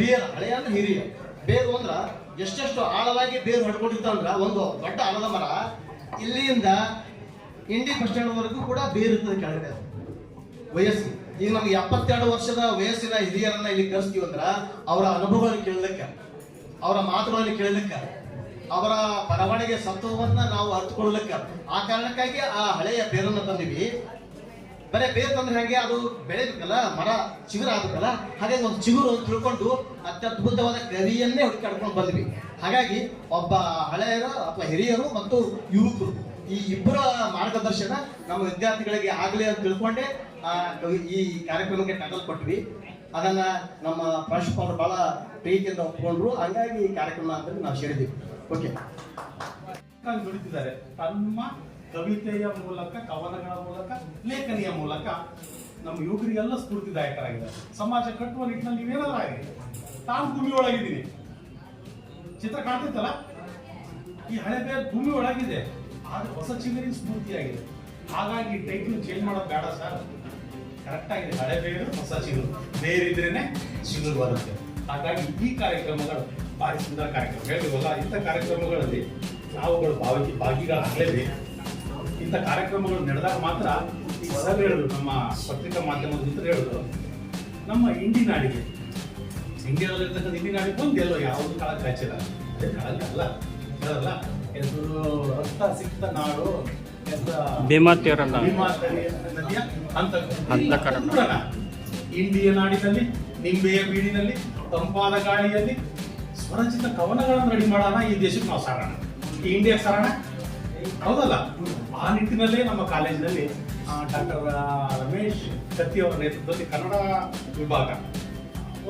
ಹಿರಿಯರ ಹಳೆಯ ಅಂದ್ರೆ ಹಿರಿಯ ಬೇರು ಅಂದ್ರ ಎಷ್ಟೆಷ್ಟು ಆಳವಾಗಿ ಬೇರು ಹೊಡ್ಕೊಂಡಿರ್ತಾವಂದ್ರ ಒಂದು ದೊಡ್ಡ ಆಲದ ಮರ ಇಲ್ಲಿಂದ ಇಂಡಿ ಬಸ್ ಸ್ಟ್ಯಾಂಡ್ ವರೆಗೂ ಕೂಡ ಬೇರು ಇರ್ತದೆ ಕೆಳಗಡೆ ವಯಸ್ಸು. ಈಗ ನಮ್ಗೆ 72 ವರ್ಷದ ವಯಸ್ಸಿನ ಹಿರಿಯರನ್ನ ಇಲ್ಲಿ ಕರೆಸ್ತೀವಿ ಅಂದ್ರ ಅವರ ಅನುಭವಗಳನ್ನು ಕೇಳಲಿಕ್ಕೆ, ಅವರ ಮಾತುಗಳನ್ನು ಕೇಳಲಿಕ್ಕೆ, ಅವರ ಬರವಣಿಗೆ ಸತ್ವವನ್ನ ನಾವು ಅರ್ಥಕೊಳ್ಳಲಿಕ್ಕೆ, ಆ ಕಾರಣಕ್ಕಾಗಿ ಆ ಹಳೆಯ ಬೇರನ್ನ ತಂದಿವಿ. ಬರೇ ಬೇರು ತಂದ್ರೆ ಹಾಗೆ ಅದು ಬೆಳೆಬೇಕಲ್ಲ, ಮರ ಚಿಗುರು ಆಗ್ಬೇಕಲ್ಲ, ಹಾಗಾಗಿ ಒಂದು ಚಿಗುರು ತಿಳ್ಕೊಂಡು ಅತ್ಯದ್ಭುತವಾದ ಕವಿಯನ್ನೇ ಹುಡುಕಾಡ್ಕೊಂಡು ಬಂದ್ವಿ. ಹಾಗಾಗಿ ಒಬ್ಬ ಹಳೆಯರು ಅಥವಾ ಹಿರಿಯರು ಮತ್ತು ಯುವಕರು ಈ ಇಬ್ಬರ ಮಾರ್ಗದರ್ಶನ ನಮ್ಮ ವಿದ್ಯಾರ್ಥಿಗಳಿಗೆ ಆಗಲಿ ಅಂತ ತಿಳ್ಕೊಂಡೆ ಈ ಕಾರ್ಯಕ್ರಮಕ್ಕೆ ಟೈಟಲ್ ಕೊಟ್ವಿ. ಅದನ್ನ ನಮ್ಮ ಪ್ರಾಂಶುಪಾಲರು ಬಹಳ ಪ್ರೀತಿಯಿಂದ ಒಪ್ಕೊಂಡ್ರು. ಹಂಗಾಗಿ ಈ ಕಾರ್ಯಕ್ರಮ ಅಂತ ನಾವು ಸೇರಿದ್ವಿ. ಓಕೆ, ದುಡಿತಿದ್ದಾರೆ ತಮ್ಮ ಕವಿತೆಯ ಮೂಲಕ, ಕವನಗಳ ಮೂಲಕ, ಲೇಖನಿಯ ಮೂಲಕ ನಮ್ಮ ಯುವಕರಿಗೆಲ್ಲ ಸ್ಫೂರ್ತಿದಾಯಕರಾಗಿದ್ದಾರೆ. ಸಮಾಜ ಕಟ್ಟುವ ನಿಟ್ಟಿನಲ್ಲಿ ನೀವೇನಾದ್ರೂ ಆಗಿದೆ. ತಾನು ಭೂಮಿ ಒಳಗಿದ್ದೀನಿ, ಚಿತ್ರ ಕಾಣ್ತಿತ್ತಲ್ಲ, ಈ ಹಳೆ ಬೇರೆ ಭೂಮಿ ಒಳಗಿದೆ, ಆದ್ರೆ ಹೊಸ ಚಿಗುರಿಗೆ ಸ್ಫೂರ್ತಿಯಾಗಿದೆ. ಹಾಗಾಗಿ ಟೈಟಲ್ ಚೇಂಜ್ ಮಾಡೋದು ಬೇಡ ಸರ್, ಕರೆಕ್ಟ್ ಆಗಿದೆ. ಹಳೆ ಬೇರು ಹೊಸ ಚಿಗುರು, ಬೇರಿದ್ರೇನೆ ಚಿಗುರು ಬರುತ್ತೆ. ಹಾಗಾಗಿ ಈ ಕಾರ್ಯಕ್ರಮಗಳು ಭಾರಿ ಸುಂದರ ಕಾರ್ಯಕ್ರಮ ಹೇಳಿದ್ವಲ್ಲ. ಇಂಥ ಕಾರ್ಯಕ್ರಮಗಳಲ್ಲಿ ನಾವುಗಳು ಭಾಗಿಗಳಾಗಲೇಬೇಕು. ಇಂಥ ಕಾರ್ಯಕ್ರಮಗಳು ನಡೆದಾಗ ಮಾತ್ರ ಈ ಸರ್ ಹೇಳಿದ್ರು, ನಮ್ಮ ಪತ್ರಿಕಾ ಮಾಧ್ಯಮದ ಮಿತ್ರ ಹೇಳಿದ್ರು, ನಮ್ಮ ಇಂಡಿ ನಾಡಿಗೆ, ಇಂಡಿಯಾದಲ್ಲಿರ್ತಕ್ಕಂಥ ಇಂಡಿ ನಾಡಿಗೆ ಒಂದು ಎಲ್ಲೋ ಯಾವುದು ಕಾಲ ಕಾಚಿಲ್ಲ, ಅದೇ ಕಾಲಲ್ಲಿ ಅಲ್ಲ ಹೇಳಲ್ಲ. ಎದುರು ರಕ್ತ ಸಿಕ್ತ ನಾಡು ಭೀಮಾತಿಯ ನದಿಯ ಅಂತ ಇಂಡಿಯ ನಾಡಿನಲ್ಲಿ, ನಿಂಬೆಯ ಬೀಡಿನಲ್ಲಿ, ತಂಪಾದ ಗಾಳಿಯಲ್ಲಿ ಸ್ವರಚಿತ ಕವನಗಳನ್ನು ರೆಡಿ ಮಾಡೋಣ. ಈ ದೇಶಕ್ಕೆ ನಾವು ಸಾರೋಣ, ಈ ಇಂಡಿಯಾಕ್ಕೆ ಸಾರೋಣ, ಹೌದಲ್ಲ? ಆ ನಿಟ್ಟಿನಲ್ಲೇ ನಮ್ಮ ಕಾಲೇಜಿನಲ್ಲಿ ಡಾಕ್ಟರ್ ರಮೇಶ್ ಕತ್ತಿ ಅವರ ನೇತೃತ್ವದಲ್ಲಿ ಕನ್ನಡ ವಿಭಾಗ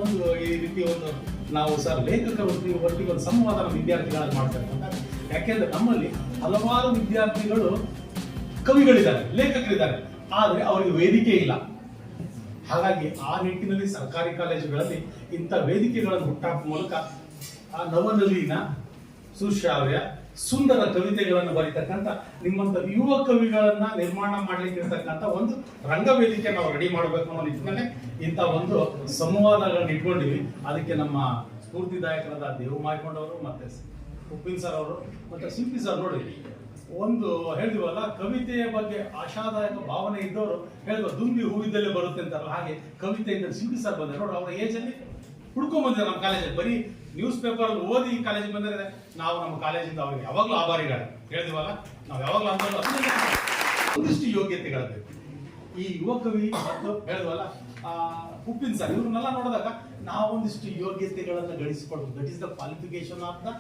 ಒಂದು ಈ ರೀತಿ ಒಂದು ನಾವು ಸರ್ ಲೇಖಕರ ಒಟ್ಟಿಗೆ ಒಂದು ಸಂವಾದ ನಮ್ಮ ವಿದ್ಯಾರ್ಥಿಗಳಲ್ಲಿ ಮಾಡ್ತಕ್ಕಂಥ. ಯಾಕೆಂದ್ರೆ ನಮ್ಮಲ್ಲಿ ಹಲವಾರು ವಿದ್ಯಾರ್ಥಿಗಳು ಕವಿಗಳಿದ್ದಾರೆ, ಲೇಖಕರಿದ್ದಾರೆ, ಆದರೆ ಅವರಿಗೆ ವೇದಿಕೆ ಇಲ್ಲ. ಹಾಗಾಗಿ ಆ ನಿಟ್ಟಿನಲ್ಲಿ ಸರ್ಕಾರಿ ಕಾಲೇಜುಗಳಲ್ಲಿ ಇಂಥ ವೇದಿಕೆಗಳನ್ನು ಹುಟ್ಟಾಕುವ ಮೂಲಕ ಆ ನವನವೀನ ಸುಶ್ರಾವ್ಯ ಸುಂದರ ಕವಿತೆಗಳನ್ನು ಬರೀತಕ್ಕಂಥ ನಿಮ್ಮಂತ ಯುವ ಕವಿಗಳನ್ನ ನಿರ್ಮಾಣ ಮಾಡ್ಲಿಕ್ಕೆ ಇರ್ತಕ್ಕಂಥ ಒಂದು ರಂಗವೇದಿಕೆ ನಾವು ರೆಡಿ ಮಾಡಬೇಕು ಅನ್ನೋ ನಿಟ್ಟಿನಲ್ಲಿ ಇಂಥ ಒಂದು ಸಂವಾದಗಳನ್ನ ಇಟ್ಕೊಂಡಿವಿ. ಅದಕ್ಕೆ ನಮ್ಮ ಸ್ಫೂರ್ತಿದಾಯಕರಾದ ದೇವು ಮಾಯ್ಕೊಂಡವರು ಮತ್ತೆ ಉಪ್ಪಿನ್ ಸರ್ ಅವರು ಮತ್ತೆ ಸಿಂಪಿ ಸರ್ ನೋಡಿ ಒಂದು ಹೇಳಿದ್ವಲ್ಲ, ಕವಿತೆಯ ಬಗ್ಗೆ ಆಶಾದಾಯಕ ಭಾವನೆ ಇದ್ದವರು ಹೇಳಿದ್ರು ದುಂಬಿ ಹೂವಿದ್ದಲ್ಲೇ ಬರುತ್ತೆ ಅಂತಾರಲ್ಲ, ಹಾಗೆ ಕವಿತೆಯಿಂದ ಸಿಂಪಿ ಸರ್ ಬಂದ್ರೆ ನೋಡಿ ಅವರ ಏಜ್ ಅಲ್ಲಿ ಹುಡ್ಕೊಂಡ್ ಬಂದಿದ್ದಾರೆ ನಮ್ಮ ಕಾಲೇಜಲ್ಲಿ. ಬರೀ ನ್ಯೂಸ್ ಪೇಪರ್ ಅಲ್ಲಿ ಓದಿ ಕಾಲೇಜಿಗೆ ಬಂದರೆ ನಾವು ನಮ್ಮ ಕಾಲೇಜಿಂದ ಅವ್ರಿಗೆ ಯಾವಾಗಲೂ ಆಭಾರಿಗಳು. ಹೇಳಿದ್ವಲ್ಲ, ನಾವು ಯಾವಾಗಲೂ ಅಂತ ಒಂದಿಷ್ಟು ಯೋಗ್ಯತೆಗಳಬೇಕು. ಈ ಯುವ ಕವಿ ಮತ್ತು ಹೇಳಿದ್ವಲ್ಲ ಉಪ್ಪಿನ್ ಸರ್ ಇವ್ರನ್ನೆಲ್ಲ ನೋಡಿದಾಗ ನಾವೊಂದಿಷ್ಟು ಯೋಗ್ಯತೆಗಳನ್ನು ಗಳಿಸಿಕೊಳ್ಬೇಕು. That is the qualification of the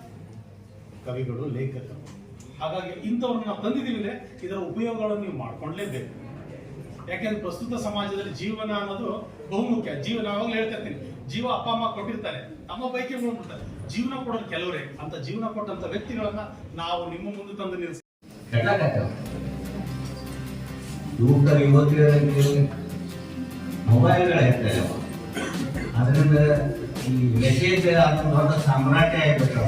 ಕವಿಗಳು, ಲೇಖಕರು. ಹಾಗಾಗಿ ಇಂಥವ್ರನ್ನ ನಾವು ತಂದಿದ್ದೀವಿ ಅಂದ್ರೆ ಇದರ ಉಪಯೋಗಗಳನ್ನು ನೀವು ಮಾಡ್ಕೊಂಡ್ಲೇಬೇಕು. ಯಾಕೆಂದ್ರೆ ಪ್ರಸ್ತುತ ಸಮಾಜದಲ್ಲಿ ಜೀವನ ಅನ್ನೋದು ಬಹುಮುಖ್ಯ. ಜೀವನ ಯಾವಾಗಲೂ ಹೇಳ್ತಾ ಇರ್ತೀನಿ, ಜೀವ ಅಪ್ಪ ಅಮ್ಮ ಕೊಟ್ಟಿರ್ತಾರೆ, ನಮ್ಮ ಬೈಕೆ ನೋಡ್ಬಿಡ್ತಾರೆ. ಜೀವನ ಕೊಡೋದು ಕೆಲವರೇ. ಅಂತ ಜೀವನ ಕೊಟ್ಟಂತ ವ್ಯಕ್ತಿಗಳನ್ನ ನಾವು ನಿಮ್ಮ ಮುಂದೆ ತಂದು ನಿಲ್ಲಿಸಿ ಯುವಕರು ಯುವತಿಯರಲ್ಲಿ ಮೊಬೈಲ್ಗಳು ಇರ್ತವೆ. ಅದರಿಂದ ಈ ಮೆಸೇಜ್ ಅದೊಂದು ದೊಡ್ಡ ಸಾಮ್ರಾಜ್ಯ ಆಗ್ಬೇಕು.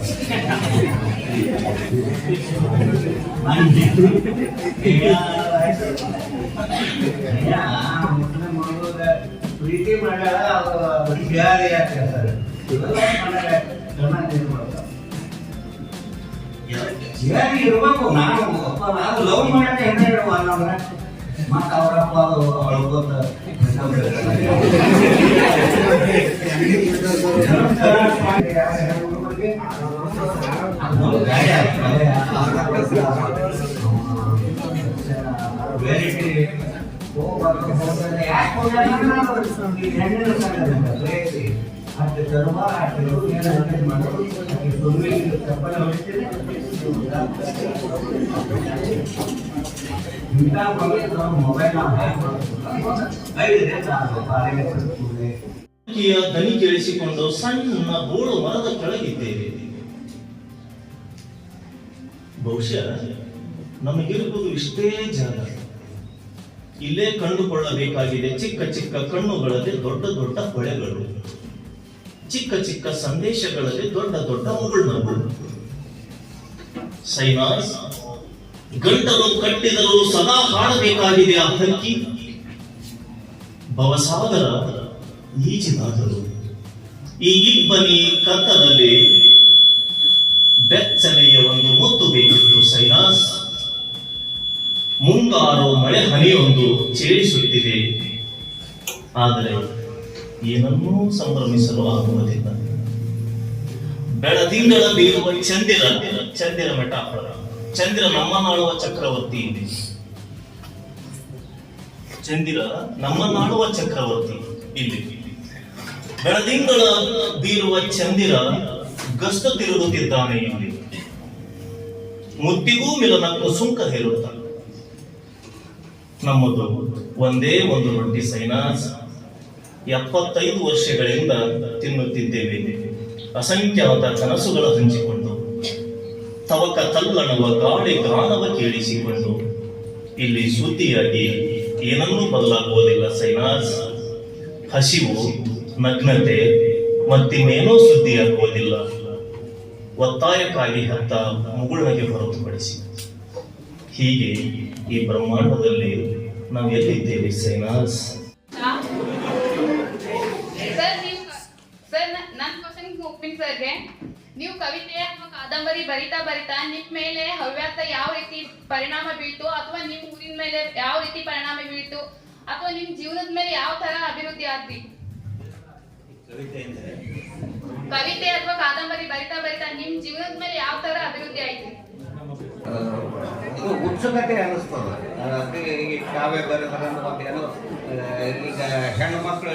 ಪ್ರೀತಿ ಮಾಡ್ಯಾರ ಅವ್ರು ಬ್ಯಾರೆ ಆಗ್ತಾರೆ. ಇರ್ಬೇಕು. ನಾನು ಲವ್ ಮಾಡಕ್ಕೆ ಹೆಣ್ಣೆ ಇಡುವ ಅನ್ನೋದ್ರೆ ಮತ್ತೆ ಅವರಪ್ಪ ಅದು ಅಳ್ಕೋತ ಅಷ್ಟು ಧರ್ಮ ದನಿ ಕೇಳಿಸಿಕೊಂಡು ಸಣ್ಣ ಬೋಳು ಮರದ ಕೆಳಗಿದ್ದೇವೆ. ಬಹುಶಃ ನಮಗಿರುವುದು ಇಷ್ಟೇ ಜಾಗ. ಇಲ್ಲೇ ಕಂಡುಕೊಳ್ಳಬೇಕಾಗಿದೆ ಚಿಕ್ಕ ಚಿಕ್ಕ ಕಣ್ಣುಗಳಲ್ಲಿ ದೊಡ್ಡ ದೊಡ್ಡ ಹೊಳೆಗಳು, ಚಿಕ್ಕ ಚಿಕ್ಕ ಸಂದೇಶಗಳಲ್ಲಿ ದೊಡ್ಡ ದೊಡ್ಡ ಮುಗುಳ್ನಗಳು. ಸೈನಾಸ್ ಗಂಟಲು ಕಟ್ಟಿದರೂ ಸದಾ ಹಾಡಬೇಕಾಗಿದೆ ಆ ಹಕ್ಕಿ. ಭವಸಾಗರ ಈಜಿದಾದರು ಈ ಇಬ್ಬನಿ ಕತ್ತದಲ್ಲಿ ಬೆಚ್ಚನೆಯ ಒಂದು ಮುತ್ತು ಬೇಕಿತ್ತು ಸೈನಾಸ್. ಮುಂಗಾರು ಮಳೆ ಹನಿಯೊಂದು ಚೇಳಿಸುತ್ತಿದೆ, ಆದರೆ ಏನನ್ನೂ ಸಂಭ್ರಮಿಸಲು ಆಗುವುದಿಲ್ಲ. ಬೆಳದಿಂಗಳ ಬೀರುವ ಚಂದಿರ ಮೆಟಾಫರ. ಚಂದಿರ ನಮ್ಮನ್ನಾಳುವ ಚಕ್ರವರ್ತಿ ಇದೆ. ಚಂದಿರ ನಮ್ಮನ್ನಾಳುವ ಚಕ್ರವರ್ತಿ ಇಲ್ಲಿ. ಬೆಳದಿಂಗಳ ಬೀರುವ ಚಂದಿರ ಗಸ್ತು ತಿರುಗುತ್ತಿದ್ದಾನೆ ಇಲ್ಲಿ. ಮುತ್ತಿಗೂ ಮಿಲನಕ್ಕೂ ಸುಂಕ ಹೇರುತ್ತಾನೆ. ನಮ್ಮದು ಒಂದೇ ಒಂದು ರೊಟ್ಟಿ ಸೈನಾಸ್. 75 ವರ್ಷಗಳಿಂದ ತಿನ್ನುತ್ತಿದ್ದೇವೆ. ಅಸಂಖ್ಯಾತ ಕನಸುಗಳ ಹಂಚಿಕೊಂಡು, ತವಕ ತಲ್ಲಣವ ಗಾಳಿ ಗಾನವ ಕೇಳಿಸಿಕೊಂಡು, ಇಲ್ಲಿ ಸುದ್ದಿಯಾಗಿ ಏನನ್ನೂ ಬದಲಾಗುವುದಿಲ್ಲ ಸೈನಾಸ್. ಹಸಿವು, ನಗ್ನತೆ ಮತ್ತಿನ್ನೇನೋ ಸುದ್ದಿಯಾಗುವುದಿಲ್ಲ. ಒತ್ತಾಯಕ್ಕಾಗಿ ಹತ್ತ ಮುಗುಳ್ನಗೆ ಹೊರತುಪಡಿಸಿ. ಹೀಗೆ ಈ ಬ್ರಹ್ಮಾಂಡದಲ್ಲಿ ನಾವು ಎಲ್ಲಿದ್ದೇವೆ ಸೈನಾಸ್? ನನ್ನ ಕ್ವಶನ್ ಒಪ್ಪಿನ ಸರ್ಗೆ, ನೀವು ಕವಿತೆ ಅಥವಾ ಕಾದಂಬರಿ ಬರಿತಾ ಬರಿತಾ ನಿಮ್ ಮೇಲೆ ಹವ್ಯಾಸ ಯಾವ ರೀತಿ ಪರಿಣಾಮ ಬೀಳ್ತು, ಅಥವಾ ನಿಮ್ ಊರಿನ ಮೇಲೆ ಯಾವ ರೀತಿ ಪರಿಣಾಮ ಬೀಳ್ತು, ಅಥವಾ ನಿಮ್ ಜೀವನದ ಮೇಲೆ ಯಾವ ತರ ಅಭಿವೃದ್ಧಿ ಆದ್ರಿ? ಕವಿತೆ ಅಥವಾ ಕಾದಂಬರಿ ಬರಿತಾ ಬರಿತಾ ನಿಮ್ ಜೀವನದ ಮೇಲೆ ಯಾವ ತರ ಅಭಿವೃದ್ಧಿ ಆಯ್ತು? ಇದು ಉತ್ಸುಕತೆ ಅನ್ನಿಸ್ತದ. ಈಗ ಕಾವ್ಯ ಬರೆದ್ರೆ ಒಂದು ಏನೋ, ಈಗ ಹೆಣ್ಣು ಮಕ್ಕಳು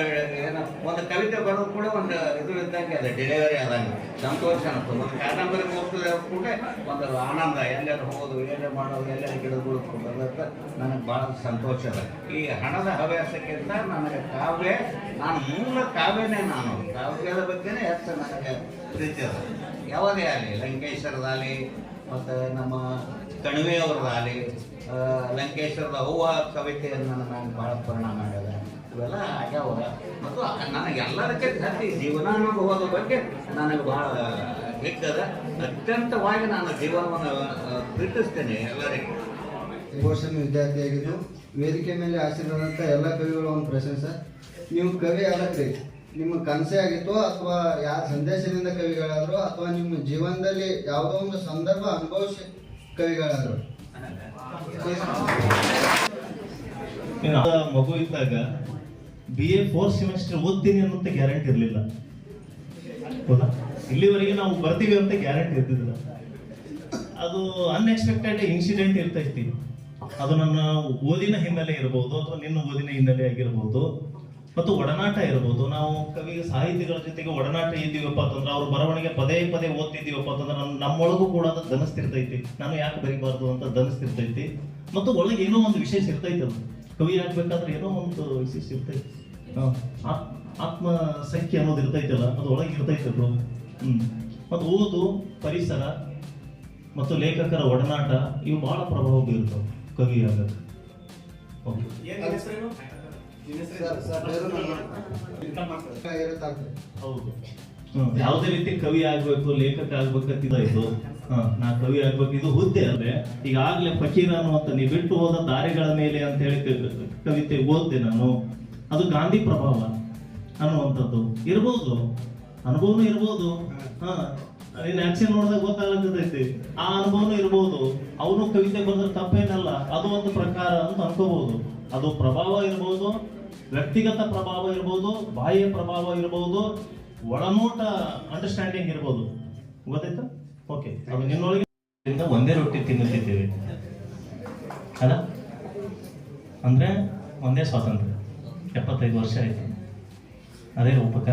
ಏನೋ ಒಂದು ಕವಿತೆ ಬರೋದು ಕೂಡ ಒಂದು ಇದು ಇದ್ದಂಗೆ ಅದು ಡೆಲಿವರಿ ಆದಂಗೆ ಸಂತೋಷ ಅನಿಸ್ತದೆ. ಒಂದು ಕಾದಂಬರಿ ಮುಗಿಸಿದ್ರೆ ಕೂಡ ಒಂದು ಆನಂದ, ಎಲ್ಲರೂ ಹೋಗೋದು, ಎಲ್ಲೇ ಮಾಡೋದು, ಎಲ್ಲರೂ ಗಿಡಗಳು ಕೊಡೋದಂತ ನನಗೆ ಭಾಳ ಸಂತೋಷ ಅದ. ಈ ಹಣದ ಹವ್ಯಾಸಕ್ಕಿಂತ ನನಗೆ ಕಾವ್ಯ, ನಾನು ಮೂಲ ಕಾವ್ಯನೇ, ನಾನು ಕಾವ್ಯದ ಬಗ್ಗೆನೇ ಹೆಚ್ಚು ನನಗೆ ಪ್ರೀತಿ ಅದ. ಯಾವುದೇ ಆಗಲಿ, ಲಂಕೇಶ್ವರದಾಗಲಿ ಮತ್ತು ನಮ್ಮ ಕಣಿವೆಯವ್ರದ್ದಾಗಲಿ, ಲಂಕೇಶ್ವರದ ಹೂವ ಕವಿತೆಯನ್ನು ನನಗೆ ಭಾಳ ಪರಿಣಾಮ ಮಾಡ್ಯದ. ಇವೆಲ್ಲ ಆಗ್ಯಾವ. ಮತ್ತು ನನಗೆ ಎಲ್ಲದಕ್ಕೆ ಜಾಸ್ತಿ ಜೀವನಾನುಭವದ ಬಗ್ಗೆ ನನಗೆ ಭಾಳ ಹಿಗ್ಗದ. ಅತ್ಯಂತವಾಗಿ ನಾನು ಜೀವನವನ್ನು ಪ್ರೀತಿಸ್ತೇನೆ ಎಲ್ಲರಿಗೂ. ಡಿವೋಷನ್ ವಿದ್ಯಾರ್ಥಿಯಾಗಿದ್ದು ವೇದಿಕೆ ಮೇಲೆ ಆಶೀರ್ವಾದಂಥ ಎಲ್ಲ ಕವಿಗಳು ಒಂದು ಪ್ರಶ್ನೆ ಸರ್. ನೀವು ಕವಿ ಆಗತ್ರಿ, ನಿಮ್ಮ ಕನಸೇ ಆಗಿತ್ತು ಅಥವಾ ಯಾವ ಸಂದೇಶದಿಂದ ಕವಿಗಳಾದ್ರು, ಅಥವಾ ನಿಮ್ಮ ಜೀವನದಲ್ಲಿ ಯಾವುದೋ ಒಂದು ಸಂದರ್ಭ ಅನುಭವಿಸಿ ಕವಿಗಳಾದ್ರು? ಮಗು ಇದ್ದಾಗ BA 4th ಸೆಮಿಸ್ಟರ್ ಓದ್ತೀನಿ ಅನ್ನೋಂಥ ಗ್ಯಾರಂಟಿ ಇರಲಿಲ್ಲ. ಹೌದಾ? ಇಲ್ಲಿವರೆಗೆ ನಾವು ಬರ್ತೀವಿ ಅಂತ ಗ್ಯಾರಂಟಿ ಇರ್ತಿದ್ದಿಲ್ಲ. ಅದು ಅನ್ಎಕ್ಸ್ಪೆಕ್ಟೆಡ್ ಇನ್ಸಿಡೆಂಟ್ ಇರ್ತೈತಿ. ಅದು ನನ್ನ ಓದಿನ ಹಿನ್ನೆಲೆ ಇರಬಹುದು, ಅಥವಾ ನಿನ್ನ ಓದಿನ ಹಿನ್ನೆಲೆ ಆಗಿರ್ಬೋದು, ಮತ್ತು ಒಡನಾಟ ಇರ್ಬೋದು. ನಾವು ಕವಿ ಸಾಹಿತಿಗಳ ಜೊತೆಗೆ ಒಡನಾಟ ಇದ್ದೀವಪ್ಪ ಅಂತಂದ್ರೆ, ಅವ್ರ ಬರವಣಿಗೆ ಪದೇ ಪದೇ ಓದ್ತಿದ್ದೀವಪ್ಪ ಅಂತಂದ್ರೆ ನಮ್ಮೊಳಗೂ ಕೂಡ ಅದು ದನಿಸ್ತಿರ್ತೈತಿ. ನಾನು ಯಾಕೆ ಬರೀಬಾರ್ದು ಅಂತ ದನಿಸ್ತಿರ್ತೈತಿ. ಮತ್ತು ಒಳಗೆ ಏನೋ ಒಂದು ವಿಶೇಷ ಇರ್ತೈತಿ. ಅದು ಕವಿ ಆಗ್ಬೇಕಾದ್ರೆ ಏನೋ ಒಂದು ವಿಶೇಷ ಇರ್ತೈತಿ. ಆತ್ಮ ಸಂಖ್ಯೆ ಅನ್ನೋದು ಇರ್ತೈತಲ್ಲ, ಅದು ಒಳಗೆ ಇರ್ತೈತೆ ಅದು. ಮತ್ತು ಓದು, ಪರಿಸರ ಮತ್ತು ಲೇಖಕರ ಒಡನಾಟ ಇವು ಬಹಳ ಪ್ರಭಾವ ಬೀರ್ತವೆ ಕವಿ ಆಗಕ್ಕೆ. ಹೌದು. ಯಾವುದೇ ರೀತಿ ಕವಿ ಆಗ್ಬೇಕು, ಲೇಖಕ ಆಗ್ಬೇಕಂತಿದ್ದು ನಾ ಕವಿ ಆಗ್ಬೇಕು, ಇದು ಹುದ್ದೆ ಅಲ್ಲೇ. ಈಗಾಗಲೇ ಫಕೀರ ಅನ್ನುವಂತ ನೀ ಬಿಟ್ಟು ಹೋದ ದಾರಿಗಳ ಮೇಲೆ ಅಂತ ಹೇಳಿ ಕವಿತೆ ಓದ್ದೆ ನಾನು. ಅದು ಗಾಂಧಿ ಪ್ರಭಾವ ಅನ್ನುವಂಥದ್ದು ಇರ್ಬೋದು, ಅನುಭವನೂ ಇರ್ಬೋದು. ನೀನ್ ಆಕ್ಷನ್ ನೋಡಿದಾಗ ಗೊತ್ತಾಗತೈತಿ, ಆ ಅನುಭವನೂ ಇರ್ಬೋದು. ಅವನು ಕವಿತೆ ಬಂದ್ರೆ ತಪ್ಪೇನಲ್ಲ, ಅದು ಒಂದು ಪ್ರಕಾರ ಅಂತ ಅನ್ಕೋಬಹುದು. ಅದು ಪ್ರಭಾವ ಇರ್ಬೋದು, ವ್ಯಕ್ತಿಗತ ಪ್ರಭಾವ ಇರ್ಬೋದು, ಬಾಹ್ಯ ಪ್ರಭಾವ ಇರ್ಬೋದು, ಒಳನೋಟ ಅಂಡರ್ಸ್ಟ್ಯಾಂಡಿಂಗ್ ಇರ್ಬೋದು. ಗೊತ್ತಾಯ್ತಾ? ಓಕೆ. ಅದು ನಿನ್ನೊಳಗೆ ಒಂದೇ ರೊಟ್ಟಿ ತಿನ್ನುತ್ತಿದ್ದೇವೆ ಅಲ್ಲ ಅಂದ್ರೆ ಒಂದೇ ಸ್ವಾತಂತ್ರ್ಯ. 75 ವರ್ಷ ಆಯ್ತು. ಅದೇ ರೂಪಕ.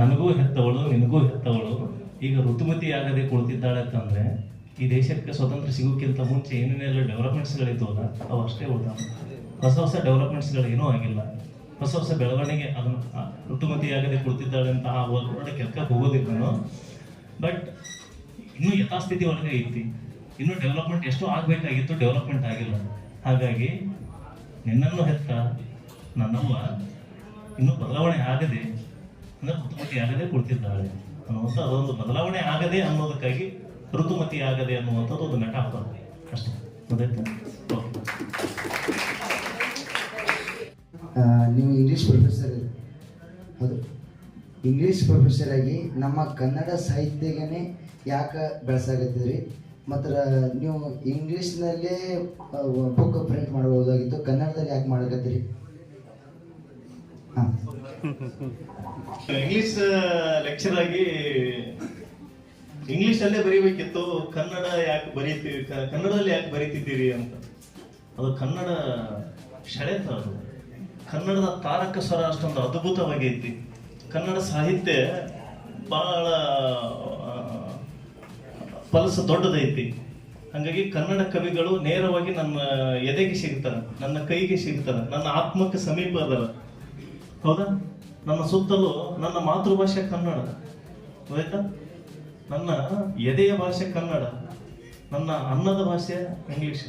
ನನಗೂ ಹೆತ್ತವಳು, ನಿನಗೂ ಹೆತ್ತವಳು ಈಗ ಋತುಮತಿ ಆಗದೆ ಕುಳಿತಿದ್ದಾಳೆ ಅಂತಂದ್ರೆ, ಈ ದೇಶಕ್ಕೆ ಸ್ವತಂತ್ರ ಸಿಗೋಕ್ಕಿಂತ ಮುಂಚೆ ಏನೇನೆಲ್ಲ ಡೆವಲಪ್ಮೆಂಟ್ಸ್ಗಳಿದ್ದವಲ್ಲ ಅವು ಅಷ್ಟೇ ಉಳಿದಾವೆ. ಹೊಸ ಡೆವಲಪ್ಮೆಂಟ್ಸ್ಗಳು ಏನೂ ಆಗಿಲ್ಲ. ಹೊಸ ಬೆಳವಣಿಗೆ ಅದನ್ನು ಋತುಮತಿಯಾಗದೆ ಕುಳಿತಿದ್ದಾಳೆ ಅಂತ ಆ ವರ್ಡ್ ಕೆಲ್ಕಕ್ಕೆ ಹೋಗೋದಿಲ್ಲ ನಾನು. ಬಟ್ ಇನ್ನೂ ಯಥಾಸ್ಥಿತಿ ಒಳಗೆ ಐತಿ. ಇನ್ನೂ ಡೆವಲಪ್ಮೆಂಟ್ ಎಷ್ಟೋ ಆಗಬೇಕಾಗಿತ್ತು, ಡೆವಲಪ್ಮೆಂಟ್ ಆಗಿಲ್ಲ. ಹಾಗಾಗಿ ನಿನ್ನನ್ನು ಹೆತ್ತ ನನ್ನವ್ವ ಇನ್ನೂ ಬದಲಾವಣೆ ಆಗದೆ ಅಂದ್ರೆ ಋತುಮತಿ ಆಗದೆ ಕುಳಿತಿದ್ದಾಳೆ ಅನ್ನುವಂಥ ಅದೊಂದು ಬದಲಾವಣೆ ಆಗದೆ ಅನ್ನೋದಕ್ಕಾಗಿ ಋತುಮತಿ ಆಗದೆ ಅನ್ನುವಂಥದ್ದು ಒಂದು ಮೆಟಾಫರ್ ಅಷ್ಟೇ. ಗೊತ್ತಾಯ್ತಾ? ನೀವು ಇಂಗ್ಲೀಷ್ ಪ್ರೊಫೆಸರ್, ಹೌದು. ಇಂಗ್ಲೀಷ್ ಪ್ರೊಫೆಸರ್ ಆಗಿ ನಮ್ಮ ಕನ್ನಡ ಸಾಹಿತ್ಯಗೇ ಯಾಕೆ ಬೆಳೆಸಾಕತ್ತೀರಿ? ಮತ್ತು ನೀವು ಇಂಗ್ಲೀಷ್ನಲ್ಲೇ ಬುಕ್ ಪ್ರಿಂಟ್ ಮಾಡ್ಬೋದಾಗಿತ್ತು, ಕನ್ನಡದಲ್ಲಿ ಯಾಕೆ ಮಾಡಕತ್ತೀರಿ? ಹಾಂ, ಇಂಗ್ಲಿಷ್ ಲೆಕ್ಚರ್ ಆಗಿ ಇಂಗ್ಲಿಷಲ್ಲೇ ಬರೀಬೇಕಿತ್ತು, ಕನ್ನಡ ಯಾಕೆ ಬರೀತೀವಿ, ಕನ್ನಡದಲ್ಲಿ ಯಾಕೆ ಬರೀತಿದ್ದೀರಿ ಅಂತ. ಅದು ಕನ್ನಡ ಸೆಳೆತ, ಅದು ಕನ್ನಡದ ತಾರಕ ಸ್ವರ ಅಷ್ಟೊಂದು ಅದ್ಭುತವಾಗೈತಿ. ಕನ್ನಡ ಸಾಹಿತ್ಯ ಬಹಳ ಫಲಸ ದೊಡ್ಡದೈತಿ. ಹಾಗಾಗಿ ಕನ್ನಡ ಕವಿಗಳು ನೇರವಾಗಿ ನನ್ನ ಎದೆಗೆ ಸಿಗ್ತಾರೆ, ನನ್ನ ಕೈಗೆ ಸಿಗ್ತಾರೆ, ನನ್ನ ಆತ್ಮಕ್ಕೆ ಸಮೀಪ ಅದರ. ಹೌದಾ? ನನ್ನ ಸುತ್ತಲೂ ನನ್ನ ಮಾತೃಭಾಷೆ ಕನ್ನಡ, ಆಯ್ತಾ? ನನ್ನ ಎದೆಯ ಭಾಷೆ ಕನ್ನಡ, ನನ್ನ ಅನ್ನದ ಭಾಷೆ ಇಂಗ್ಲಿಷ್.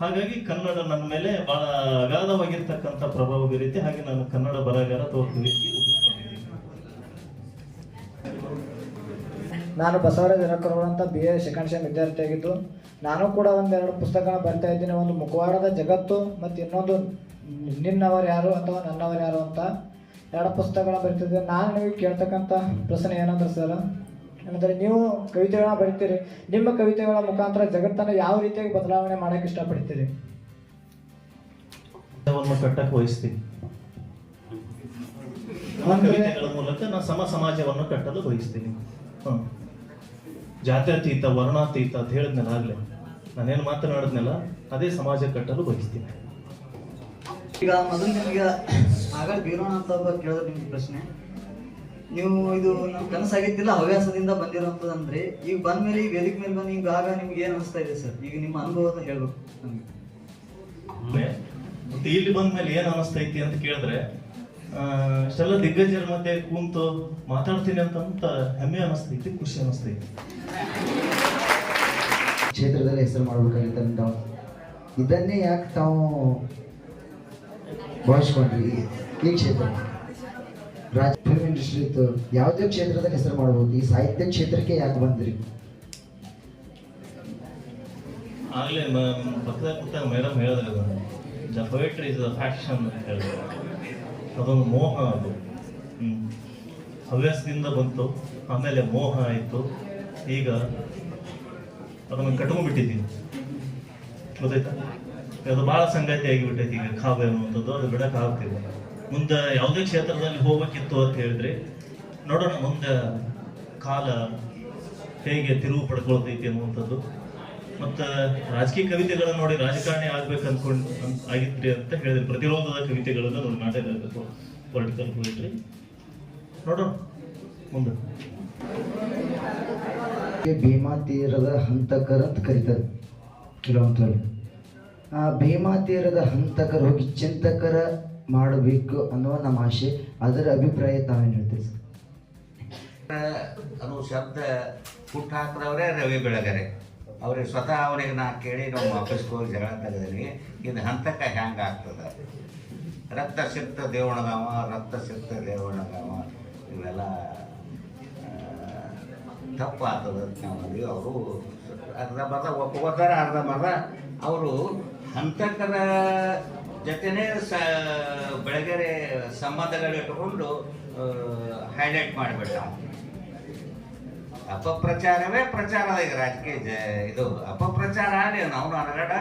ಹಾಗಾಗಿ ಕನ್ನಡ ನನ್ನ ಮೇಲೆ ಬಹಳ ಅಗಾಧವಾಗಿರ್ತಕ್ಕಂಥ ಪ್ರಭಾವ ಬೀರುತ್ತೆ. ಹಾಗೆ ನಾನು ಕನ್ನಡ ಬರಹಗಾರ ತೋರ್ತೀವಿ. ನಾನು ಬಸವರಾಜ್ ಹಿರೇಕರೂರು ಅಂತ BA ಸೆಕೆಂಡ್ ಸೆಮ್ ವಿದ್ಯಾರ್ಥಿಯಾಗಿದ್ದು, ನಾನು ಕೂಡ ಒಂದೆರಡು ಪುಸ್ತಕಗಳನ್ನ ಬರ್ತಾ ಇದ್ದೀನಿ. ಒಂದು ಮುಖವಾಡದ ಜಗತ್ತು ಮತ್ತು ಇನ್ನೊಂದು ನಿನ್ನವರು ಯಾರು ಅಥವಾ ನನ್ನವರು ಯಾರು ಅಂತ 2 ಪುಸ್ತಕಗಳನ್ನ ಬರಿತಿದ್ದೆ. ನಾನು ನಿಮಗೆ ಕೇಳ್ತಕ್ಕಂಥ ಪ್ರಶ್ನೆ ಏನಂದ್ರೆ ಸರ್, ಏನಂದರೆ ನೀವು ಕವಿತೆಗಳನ್ನ ಬರಿತೀರಿ, ನಿಮ್ಮ ಕವಿತೆಗಳ ಮುಖಾಂತರ ಜಗತ್ತನ್ನು ಯಾವ ರೀತಿಯಾಗಿ ಬದಲಾವಣೆ ಮಾಡೋಕ್ಕೆ ಇಷ್ಟಪಡ್ತೀರಿ? ಕಟ್ಟಕ್ಕೆ ವಹಿಸ್ತೀನಿ. ಕವಿತೆಗಳ ಮೂಲಕ ನಾನು ಸಮಾಜವನ್ನು ಕಟ್ಟಲು ಬಯಸ್ತೀನಿ. ಜಾತ್ಯತೀತ, ವರ್ಣಾತೀತ ಅಂತ ಹೇಳಿದ್ನಲ್ಲ ಆಗ್ಲೇ, ನಾನೇನು ಮಾತನಾಡಿದ್ನಲ್ಲ ಅದೇ ಸಮಾಜ ಕಟ್ಟಲು ಬಯಸ್ತೀನಿ. ಈಗ ಮೊದಲು ನಿಮಗೆ ಆಗ ಬೀರೋಣ ಅಂತ ಕೇಳಿದ್ರೆ ನಿಮ್ಗೆ ಪ್ರಶ್ನೆ, ನೀವು ಇದು ನಮ್ಮ ಕನಸಾಗಿದ್ದಿಲ್ಲ, ಹವ್ಯಾಸದಿಂದ ಬಂದಿರೋಂಥದ್ದು ಅಂದ್ರೆ ಈಗ ಬಂದ ಮೇಲೆ ಈ ವೇದಿಕೆ ಮೇಲೆ ಬಂದು ಈಗ ಆಗ ನಿಮ್ಗೆ ಏನು ಅನಿಸ್ತಾ ಇದೆ ಸರ್? ಈಗ ನಿಮ್ಮ ಅನುಭವದ ಹೇಳ್ಬೇಕು ನಮಗೆ. ಮತ್ತೆ ಇಲ್ಲಿ ಬಂದ ಮೇಲೆ ಏನು ಅನಿಸ್ತೈತಿ ಅಂತ ಕೇಳಿದ್ರೆ, ಇಷ್ಟೆಲ್ಲ ದಿಗ್ಗಜರ ಮಧ್ಯೆ ಕೂತು ಮಾತಾಡ್ತೀನಿ ಅಂತ ಹೆಮ್ಮೆ ಅನಿಸ್ತೈತಿ, ಖುಷಿ ಅನಿಸ್ತೈತಿ. ಕ್ಷೇತ್ರದಲ್ಲಿ ಹೆಸರು ಮಾಡ್ಬೇಕಾಗಿತ್ತು ತಾವು, ಇದನ್ನೇ ಯಾಕೆ ತಾವು ಭಾವಿಸ್ಕೊಂಡ್ರಿ? ಈ ಕ್ಷೇತ್ರ ಫಿಲ್ಮ್ ಇಂಡಸ್ಟ್ರಿ ಇತ್ತು, ಯಾವುದೇ ಕ್ಷೇತ್ರದಲ್ಲಿ ಹೆಸರು ಮಾಡ್ಬೋದು, ಈ ಸಾಹಿತ್ಯ ಕ್ಷೇತ್ರಕ್ಕೆ ಯಾಕೆ ಬಂದ್ರಿ? ಆಗ್ಲೇ ಪಕ್ಕದ ಕೂತಾಗ ಮೇಡಮ್ ಹೇಳಿದ್ರೆ, the poetry is the fashion ಅಂತ ಹೇಳಿದ್ರು. ಅದೊಂದು ಮೋಹ, ಅದು ಹವ್ಯಾಸದಿಂದ ಬಂತು, ಆಮೇಲೆ ಮೋಹ ಆಯಿತು, ಈಗ ಅದನ್ನು ಕಟ್ಕೊಂಡ್ಬಿಟ್ಟಿದ್ದೀನಿ. ಗೊತ್ತಾಯ್ತಾ? ಅದು ಭಾಳ ಸಂಗತಿ ಆಗಿಬಿಟ್ಟೈತಿ ಈಗ ಕಾವ್ಯ ಅನ್ನುವಂಥದ್ದು. ಅದು ಬಿಡೋಕ್ಕಾಗ್ತಿಲ್ಲ. ಮುಂದೆ ಯಾವುದೇ ಕ್ಷೇತ್ರದಲ್ಲಿ ಹೋಗ್ಬೇಕಿತ್ತು ಅಂತ ಹೇಳಿದ್ರೆ ನೋಡೋಣ, ಮುಂದೆ ಕಾಲ ಹೇಗೆ ತಿರುವು ಪಡ್ಕೊಳ್ತೈತಿ ಅನ್ನುವಂಥದ್ದು. ಮತ್ತು ರಾಜಕೀಯ ಕವಿತೆಗಳನ್ನು ನೋಡಿ ರಾಜಕಾರಣಿ ಆಗ್ಬೇಕು ಆಗಿದ್ರಿ ಅಂತ ಹೇಳಿದ್ರೆ, ಪ್ರತಿರೋಧದ ಕವಿತೆಗಳನ್ನು ನೋಡಿ ನಾಟಕ ಪೊಲಿಟಿಕಲ್ ಪೊಯಿಟ್ರಿ ನೋಡೋಣ ಮುಂದೆ. ಭೀಮಾ ತೀರದ ಹಂತಕರ ಅಂತ ಕರೀತಾರೆ ಕೆಲವೊಂದು. ಆ ಭೀಮಾ ತೀರದ ಹಂತಕರು ಹೋಗಿ ಚಿಂತಕರ ಮಾಡಬೇಕು ಅನ್ನುವ ನಮ್ಮ ಆಶೆ. ಅದರ ಅಭಿಪ್ರಾಯ ತಾವೇನು ಹೇಳ್ತೀವಿ ಸರ್? ಅನ್ನೋ ಶಬ್ದ ಹುಟ್ಟು ಹಾಕಿದವರೇ ರವಿ ಬೆಳಗೆರೆ. ಅವ್ರಿಗೆ ಸ್ವತಃ ಅವ್ರಿಗೆ ನಾ ಕೇಳಿ ನಮ್ಮ ಆಫೀಸ್ಗೆ ಹೋಗಿ ಜಗಳ ತೆಗೆದೀನಿ, ಇದು ಹಂತಕ ಹ್ಯಾಂಗೆ ಆಗ್ತದೆ? ರಕ್ತ ಸಿಕ್ತ ದೇವಣಗಾವ, ರಕ್ತ ಸಿಕ್ತ ದೇವಣಗಾವ, ಇವೆಲ್ಲ ತಪ್ಪು ಆಗ್ತದೆ ಅಂತ ನಾವು ಅಂದ್ವಿ. ಅವರು ಅರ್ಧಂಬರ್ಧ ಒಪ್ಕೋತಾರೆ, ಅರ್ಧಂಬರ್ಧ ಅವರು ಹಂತಕರ ಜೊತೆನೇ ಬೆಳಗೆರೆ ಸಂಬಂಧಗಳಿಟ್ಟುಕೊಂಡು ಹೈಲೈಟ್ ಮಾಡಿಬಿಟ್ಟು ನಾವು ಅಪಪ್ರಚಾರವೇ ಪ್ರಚಾರದ ಈಗ ರಾಜಕೀಯ ಇದು ಅಪಪ್ರಚಾರ ಆಗಲಿ ನಾವು ಅನಗಡ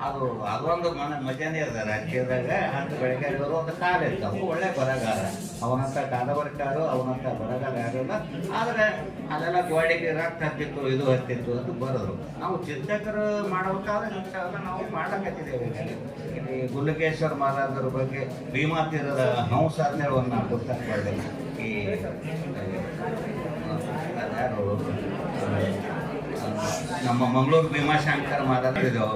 ಅದು ಅದೊಂದು ಮಜಾನೇ ಇರ್ತದೆ ರಾಜಕೀಯದಾಗ. ಅಂತ ಬೆಳಗ್ಗೆ ಬರುವಂಥ ಕಾಲ ಇರ್ತಾವೆ. ಒಳ್ಳೆ ಬರಗಾರ, ಅವನಂತ ಕಾದಂಬರಿಕಾರು, ಅವನಂತ ಬರಗಾರ ಯಾರಿಲ್ಲ. ಆದರೆ ಅಲ್ಲೆಲ್ಲ ಗೋಡೆಗೆ ರಕ್ತ ಹತ್ತಿತ್ತು, ಇದು ಹತ್ತಿತ್ತು ಅಂತ ಬರೋದು. ನಾವು ಚಿಂತಕರು ಮಾಡಬೇಕಾದ್ರೆ ಇಂಥವೆಲ್ಲ ನಾವು ಮಾಡಕತ್ತಿದ್ದೇವೆ. ಇಲ್ಲಿ ಗುಲ್ಲಕೇಶ್ವರ ಮಹಾರಾಜರ ಬಗ್ಗೆ ಭೀಮಾ ತೀರದ ಹಂಸ ಅಂತೇಳಿ ಒಂದು ನಾನು ಪುಸ್ತಕ ಮಾಡಿದೆ. ಈ ಯಾರು ನಮ್ಮ ಮಂಗಳೂರು ಭೀಮಾಶಂಕರ ಮಹಾರಾಜರು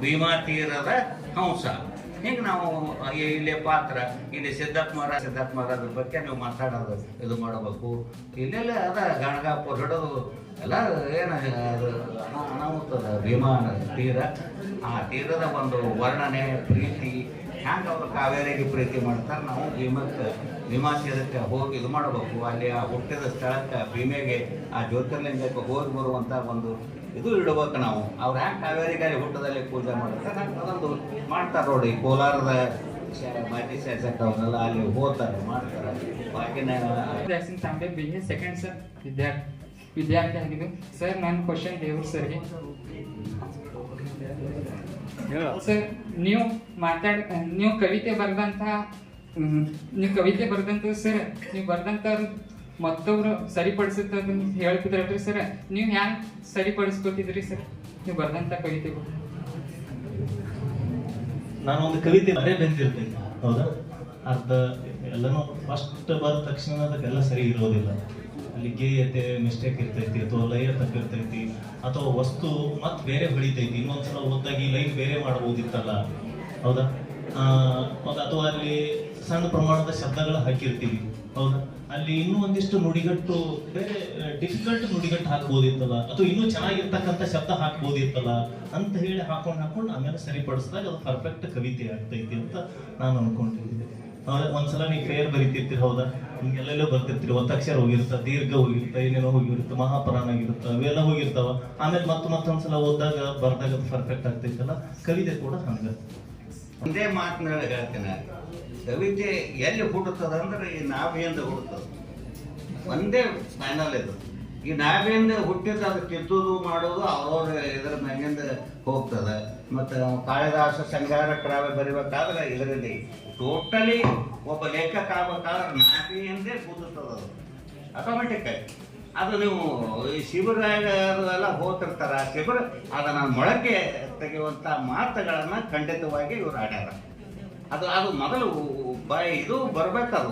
ಭೀಮಾ ತೀರದ ಹಂಸ. ಹಿಂಗೆ ನಾವು ಇಲ್ಲಿ ಪಾತ್ರ, ಇಲ್ಲಿ ಸಿದ್ಧಾರ್ಥ ಮಹಾರಾಜರ ಬಗ್ಗೆ ನೀವು ಮಾತಾಡೋದು ಇದು ಮಾಡಬೇಕು. ಇಲ್ಲೆಲ್ಲ ಅದ ಗಣಗಾಪುರ ಹಿಡೋದು ಎಲ್ಲ ಏನು ಅನಾಹುತದ ಭೀಮಾ ತೀರ. ಆ ತೀರದ ಒಂದು ವರ್ಣನೆ, ಪ್ರೀತಿ, ಹ್ಯಾಂಗೆ ಅವರು ಕಾವೇರಿಗೆ ಪ್ರೀತಿ ಮಾಡ್ತಾರೆ, ನಾವು ಭೀಮಾ ತೀರಕ್ಕೆ ಹೋಗಿ ಇದು ಮಾಡಬೇಕು. ಅಲ್ಲಿ ಆ ಹುಟ್ಟಿದ ಸ್ಥಳಕ್ಕೆ ಭೀಮೆಗೆ ಆ ಜ್ಯೋತಿರ್ಲಿಂಗಕ್ಕೆ ಹೋಗಿ ಬರುವಂಥ ಒಂದು ಇದು ಇಡಬೇಕು ನಾವು. ಅವ್ರು ಹ್ಯಾಂಗೆ ಕಾವೇರಿಗೆ ಹುಟ್ಟದಲ್ಲಿ ಪೂಜೆ ಮಾಡ್ತಾರೆ, ಅದೊಂದು ಮಾಡ್ತಾರೆ ನೋಡಿ. ಕೋಲಾರದ ಮಾಜಿ ಶಾಸಕ ಅವರೆಲ್ಲ ಅಲ್ಲಿ ಹೋಗ್ತಾರೆ ಮಾಡ್ತಾರೆ ಬಾಕಿನ Tambe B A second sir ವಿದ್ಯಾರ್ಥಿ ಆಗಿದ್ದು ಸರ್ ನನ್ನ ಕ್ವಶನ್ ದೇವ್ರ ಸರ್ಗೆ ಸರ್ ನೀವು ಕವಿತೆ ಬರೆದಂತ ಸರ್ ನೀವು ಬರೆದಂತ ಮತ್ತೊಬ್ರು ಸರಿಪಡಿಸುತ್ತದನ್ನ ಹೇಳ್ತಿದ್ರಲ್ರಿ ಸರ್ ನೀವು ಹ್ಯಾಂಗ ಸರಿಪಡಿಸ್ಕೊತಿದ್ರಿ ಸರ್ ನೀವು ಬರೆದಂತ ಕವಿತೆಗಳು? ನಾನು ಒಂದು ಕವಿತೆ ಬರೇ ಬಂದಿರ್ತೈತಿ ಹೌದಾ, ಅರ್ಧ ಎಲ್ಲನೂ ಫಸ್ಟ್ ಬರೆದ ತಕ್ಷಣ ಅದಕ್ಕೆಲ್ಲ ಸರಿ ಇರೋದಿಲ್ಲ. ಅಲ್ಲಿ ಗೇಯತೆ ಮಿಸ್ಟೇಕ್ ಇರ್ತೈತಿ ಅಥವಾ ಲಯ ತಪ್ಪಿರ್ತೈತಿ ಅಥವಾ ವಸ್ತು ಮತ್ತೆ ಬೇರೆ ಹೊಳಿತೈತಿ. ಇನ್ನೊಂದ್ಸಲ ಓದಿದಾಗ ಈ ಲೈನ್ ಬೇರೆ ಮಾಡ್ಬೋದಿತ್ತಲ್ಲ ಹೌದಾ, ಅಥವಾ ಅಲ್ಲಿ ಸಣ್ಣ ಪ್ರಮಾಣದ ಶಬ್ದಗಳು ಹಾಕಿರ್ತೀವಿ ಹೌದಾ, ಅಲ್ಲಿ ಇನ್ನೂ ಒಂದಿಷ್ಟು ನುಡಿಗಟ್ಟು ಬೇರೆ ಡಿಫಿಕಲ್ಟ್ ನುಡಿಗಟ್ಟು ಹಾಕ್ಬೋದಿತ್ತಲ್ಲ ಅಥವಾ ಇನ್ನೂ ಚೆನ್ನಾಗಿರ್ತಕ್ಕಂಥ ಶಬ್ದ ಹಾಕ್ಬೋದಿತ್ತಲ್ಲ ಅಂತ ಹೇಳಿ ಹಾಕೊಂಡು ಆಮೇಲೆ ಸರಿಪಡಿಸಿದಾಗ ಅದು ಪರ್ಫೆಕ್ಟ್ ಕವಿತೆ ಆಗ್ತೈತಿ ಅಂತ ನಾನು ಅನ್ಕೊಂಡಿದ್ದೆ. ಒಂದ್ಸಲ ನೀವು ಫೇರ್ ಬರೀತಿರ್ತೀರಿ ಹೌದಾ, ನಿಮ್ಗೆಲ್ಲೆಲ್ಲೋ ಬರ್ತಿರ್ತೀರಿ, ಒತ್ತಕ್ಷರ ಹೋಗಿರ್ತ, ದೀರ್ಘ ಹೋಗಿರ್ತ, ಏನೇನೋ ಹೋಗಿರುತ್ತೆ, ಮಹಾಪುರಾಣ ಆಗಿರುತ್ತ, ಅವೆಲ್ಲ ಹೋಗಿರ್ತಾವ. ಆಮೇಲೆ ಮತ್ತೊಂದ್ಸಲ ಓದಿದಾಗ ಬರ್ದಾಗ ಅದು ಪರ್ಫೆಕ್ಟ್ ಆಗ್ತೈತಲ್ಲ, ಕವಿತೆ ಕೂಡ ಹಂಗ. ಒಂದೇ ಮಾತಿನಲ್ಲಿ ಹೇಳ್ತೇನೆ, ಕವಿತೆ ಎಲ್ಲಿ ಹುಡುತ್ತದ ಅಂದ್ರೆ ಈ ನಾಭಿಯಿಂದ ಹುಡುತ್ತದ. ಒಂದೇ ಫೈನಲ್ ಇದು. ಈ ನಾಭಿಯಿಂದ ಹುಟ್ಟಿದ ಅದು ತಿದ್ದುದು ಮಾಡೋದು ಅವ್ರವ್ರ ಇದರ ಮ್ಯಾಗಿಂದ ಹೋಗ್ತದೆ. ಮತ್ತು ಕಾಳಿದಾಸ ಸಂಗಾರ ಕಾವ್ಯ ಬರಿಬೇಕಾದ್ರೆ ಇದರಲ್ಲಿ ಟೋಟಲಿ ಒಬ್ಬ ಲೇಖಕ ಆಗ್ಬೇಕಾದ್ರೆ ನಾಭಿಯಿಂದೇ ಕೂದುತ್ತದೆ ಅದು ಆಟೋಮೆಟಿಕ್ ಆಗಿ. ಅದು ನೀವು ಈ ಶಿಬಿರ ಎಲ್ಲ ಹೋಗ್ತಿರ್ತಾರ, ಶಿಬಿರ ಅದನ್ನ ಮೊಳಕೆ ತೆಗೆಯುವಂಥ ಮಾತುಗಳನ್ನ ಖಂಡಿತವಾಗಿ ಇವ್ರು ಆಡ್ಯಾರ. ಅದು ಮೊದಲು ಇದು ಬರ್ಬೇಕದು.